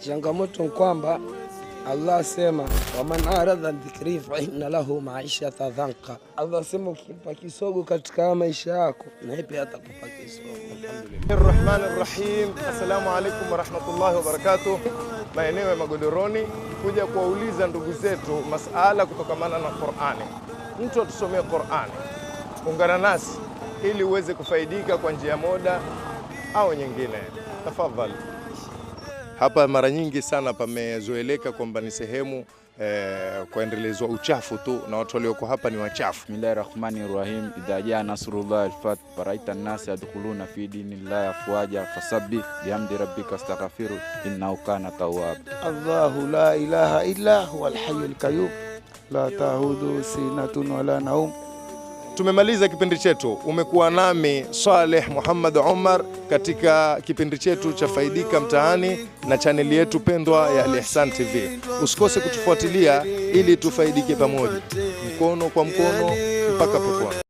Changamoto kwamba Allah sema waman aradha dhikri fa inna lahu ma'ishatan dhanqa. Allah sema ukimpa kisogo katika maisha yako na pia atakupa kisogo. Bismillahir Rahim. Assalamu alaykum wa rahmatullahi wa barakatuh. Maeneo ya Magodoroni kuja kuwauliza ndugu zetu masala kutokamana na Qur'ani. Mtu atusomee Qur'ani. Ungana nasi ili uweze kufaidika kwa njia moja au nyingine. Tafadhali. Hapa mara nyingi sana pamezoeleka kwamba ni sehemu kuendelezwa uchafu tu na watu walioko hapa ni wachafu. Bismillahirrahmanirrahim. Idha jaa nasrullah al-fath faraita an-nas yadkhuluna fi dinillahi afwaja fasabbih bihamdi rabbika astaghfiru innahu kana tawwab. Allahu la ilaha illa huwal hayyul qayyum la ta'khudhuhu sinatun wala nawm. Tumemaliza kipindi chetu. Umekuwa nami Saleh Muhammad Omar katika kipindi chetu cha Faidika Mtaani na chaneli yetu pendwa ya Al-Ihsan TV. Usikose kutufuatilia ili tufaidike pamoja, mkono kwa mkono mpaka peponi.